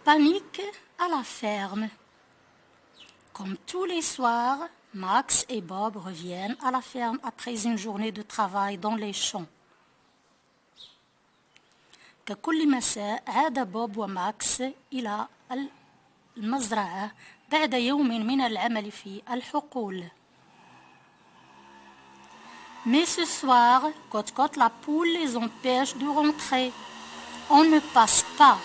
panique à la ferme. Comme tous les soirs, Max et Bob reviennent à la ferme après une journée de travail dans les champs. ككل مساء عاد بوب وماكس إلى المزرعة بعد يوم من العمل في الحقول. Mais ce soir, Cote-Cote la poule les empêche de rentrer. On ne passe pas.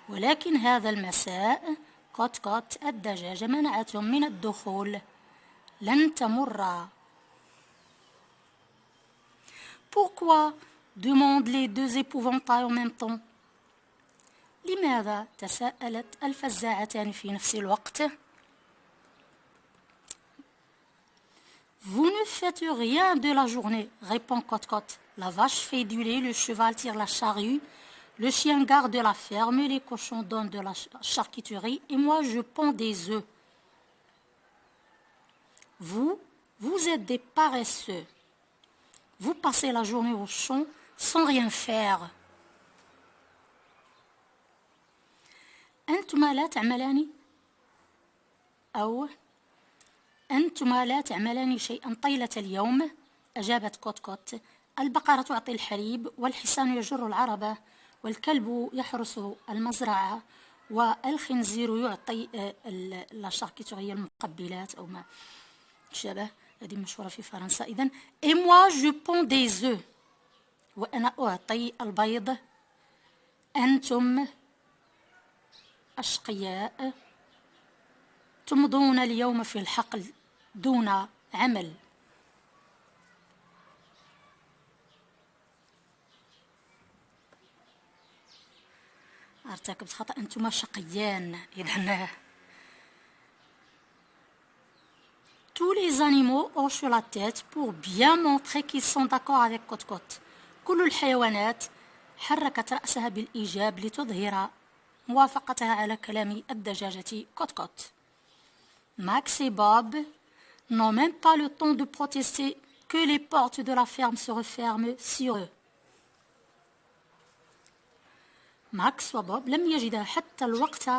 ولكن هذا المساء Cote-Cote الدجاجة منعتهم من الدخول. لن تمر. Pourquoi? demandent les deux épouvantails en même temps. لماذا؟ تساءلت الفزاعتان في نفس الوقت. Vous ne faites rien de la journée, répond Cote-Cote. La vache fait du lait, le cheval tire la charrue, le chien garde la ferme, les cochons donnent de la charcuterie et moi je ponds des œufs. Vous êtes des paresseux. Vous passez la journée au champ sans rien faire. أنتما لا تعملان شيئا طيلة اليوم. أجابت كوت-كوت. البقرة تعطي الحليب والحصان يجر العربة والكلب يحرس المزرعة والخنزير يعطي الشاركيتورية المقبلات أو ما شابه. هذه مشهورة في فرنسا. إذن et moi je ponds des œufs. وأنا أعطي البيض. أنتم أشقياء تمضون اليوم في الحقل دون عمل. ارتكبت خطأ. أنتم شقيان. إذن tous les animaux hochent la tête pour bien montrer qu'ils sont d'accord avec Cote-Cote. كل الحيوانات حركت رأسها بالإيجاب لتظهر موافقتها على كلام الدجاجة كوت-كوت. Max et Bob n'ont même pas le temps de protester que les portes de la ferme se referment sur eux. ماكس وبوب لم يجدا حتى الوقت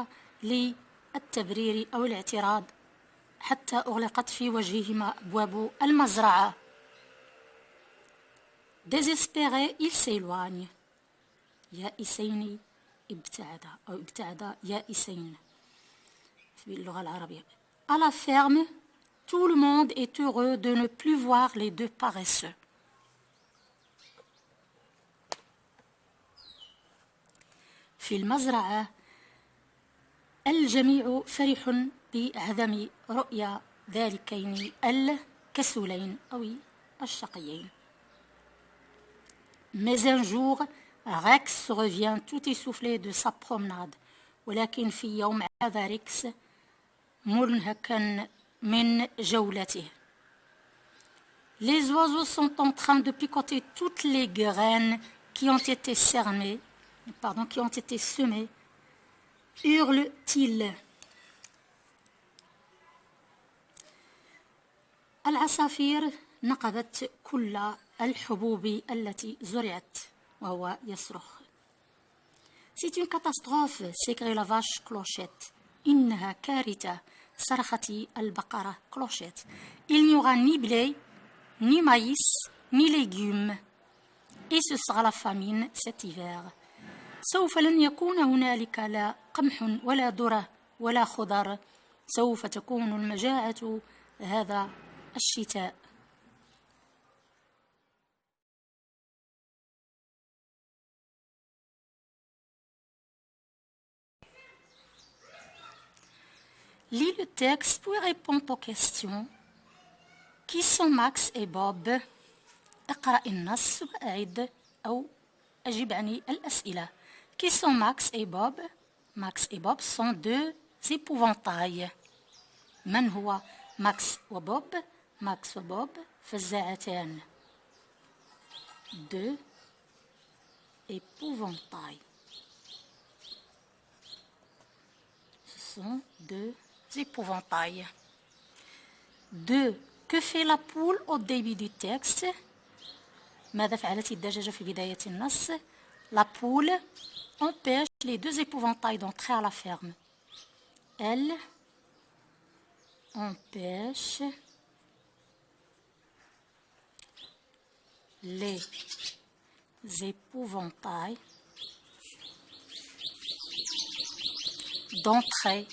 للتبرير أو الاعتراض حتى أغلقت في وجههما أبواب المزرعة. Désespérés, ils s'éloignent. يائسين ابتعد يائسين في اللغة العربية. À la ferme, tout le monde est heureux de ne plus voir les deux paresseux. في المزرعة الجميع فرح بعدم رؤيا ذلكين الكسولين أو الشقيين. Mais un jour, Rex revient tout essoufflé de sa promenade. ولكن في يوم عاد ريكس منهكا من جولته. Les oiseaux sont en train de picoter toutes les graines qui ont été semées, hurle-t-il. العصافير نقبت كل الحبوب التي زرعت وهو يصرخ. C'est une catastrophe, s'écrie la vache Clochette. إنها كارثة, صرخت البقرة Clochette. Il n'y aura ni blé, ni maïs, ni légumes. Et ce sera la famine cet hiver. سوف لن يكون هنالك لا قمح ولا ذرة ولا خضر. سوف تكون المجاعة هذا الشتاء. Lis le texte puis réponds aux questions. Qui sont Max et Bob? اقرأ النص وأعد أو أجب عن الأسئلة. Qui sont Max et Bob? Max et Bob sont deux épouvantails. من هو ماكس وبوب؟ ماكس وبوب فزاعتان. Deux épouvantails. Ce sont deux épouvantails. Deux. Que fait la poule au début du texte? ماذا فعلت الدجاجة في بداية النص؟ La poule empêche les deux épouvantails d'entrer à la ferme. Elle empêche les épouvantails d'entrer,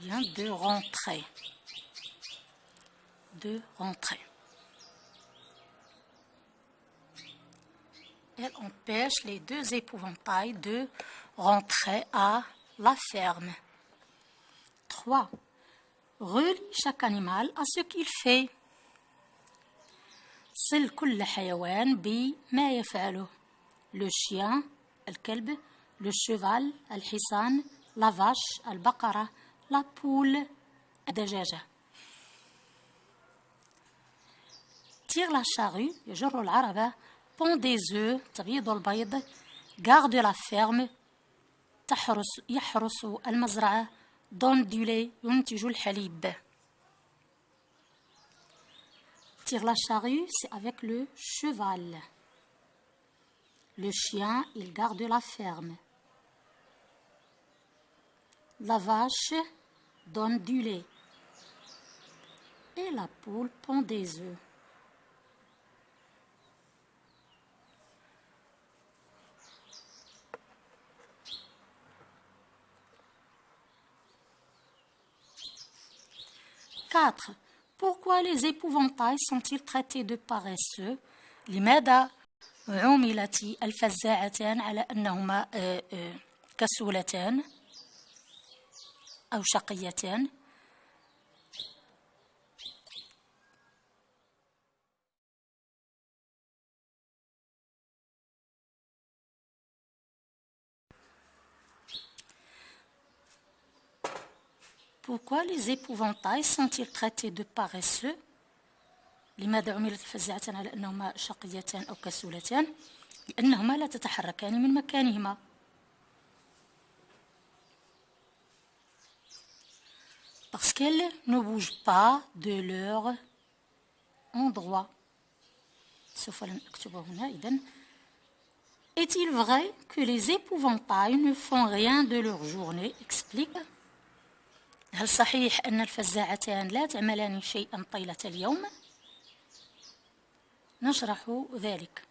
bien de rentrer, Elle empêche les deux épouvantails de rentrer à la ferme. 3. Relie chaque animal à ce qu'il fait. صل كل حيوان بما يفعله. Le chien, الكلب, le cheval, الحصان, la vache, البقرة, la poule, الدجاجة. Tire la charrue, يجر العربة, pond des œufs, تبيض البيض, garde la ferme, يحرس المزرعة, donne du lait, ينتج الحليب. Tire la charrue, c'est avec le cheval. Le chien, il garde la ferme. La vache donne du lait. Et la poule pond des œufs. Quatre. Pourquoi les épouvantails sont-ils traités de paresseux؟ لماذا عُملت الفزاعتان على أنهما كسولتان أو شقيتان؟ Pourquoi les épouvantails sont-ils traités de paresseux؟ لماذا عُملت الفزاعتان على أنهما شقيتان أو كسولتان؟ لأنهما لا تتحركان من مكانهما. Parce qu'elles ne bougent pas de leur endroit. سوف نكتبه هنا. إذن est-il vrai que les épouvantails ne font rien de leur journée? Explique. هل صحيح أن الفزاعتان لا تعملان شيئا طيلة اليوم؟ نشرح ذلك.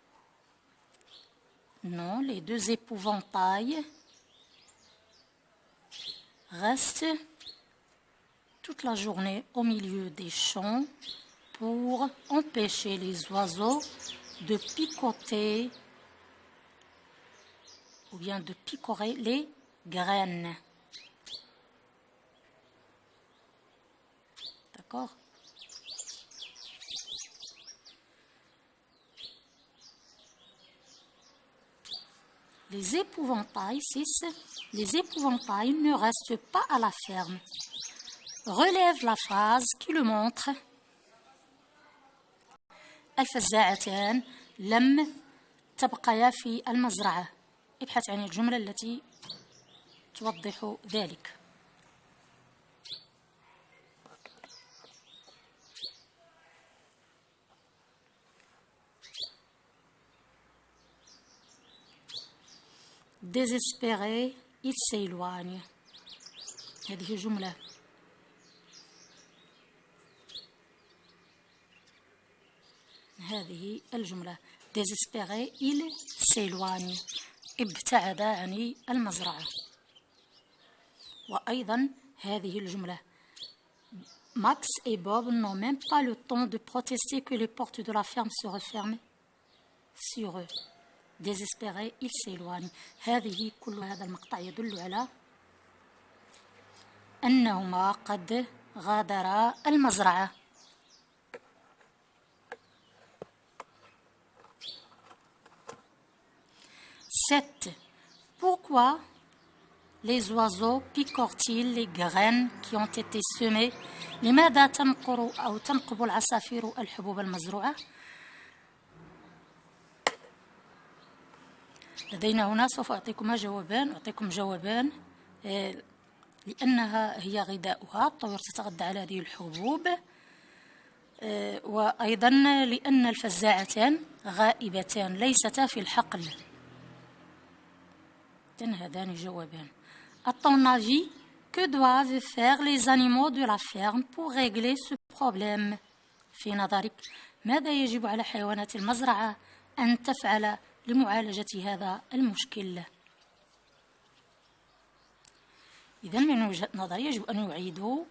Non, les deux épouvantails restent toute la journée au milieu des champs pour empêcher les oiseaux de picoter ou bien de picorer les graines. D'accord? Les épouvantails, 6. Les épouvantails ne restent pas à la ferme. Relève la phrase qui le montre. الفزاعتان لم تبقيا في المزرعة. ابحث عن الجملة التي توضح ذلك. Désespéré, il s'éloigne. هذه جملة. هذه الجملة. Désespéré, il s'éloigne. ابتعد عن المزرعة. وأيضا هذه الجملة. Max et Bob n'ont même pas le temps de protester que les portes de la ferme se referment sur eux. Désespéré, il s'éloigne. هذه كل هذا المقطع يدل على أنهما قد غادرا المزرعة. Sept. Pourquoi les oiseaux picorent-ils les graines qui ont été semées؟ لماذا تنقب العصافير الحبوب المزروعة؟ لدينا هنا سوف أعطيكم جوابان لأنها هي غذاؤها. الطيور تتغذى على هذه الحبوب، وأيضا لأن الفزاعتان غائبتان ليستا في الحقل. هذان جوابان. À ton avis, que doivent faire les animaux de la ferme pour régler ce problème? في نظرك ماذا يجب على حيوانات المزرعة أن تفعل لمعالجة هذا المشكل؟ إذن من وجهة نظري يجب أن يعيدوا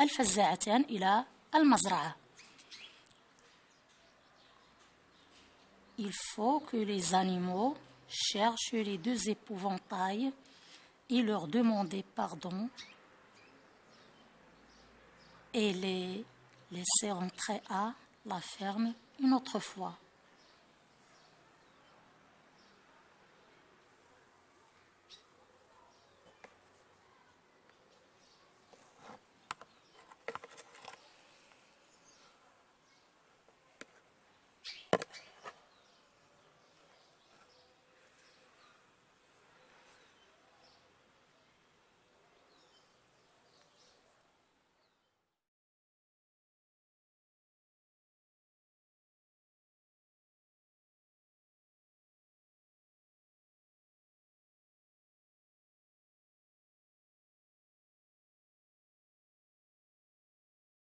الفزاعتان إلى المزرعة. Il faut que les animaux cherchent les deux épouvantails et leur demander pardon et les laisser rentrer à la ferme une autre fois.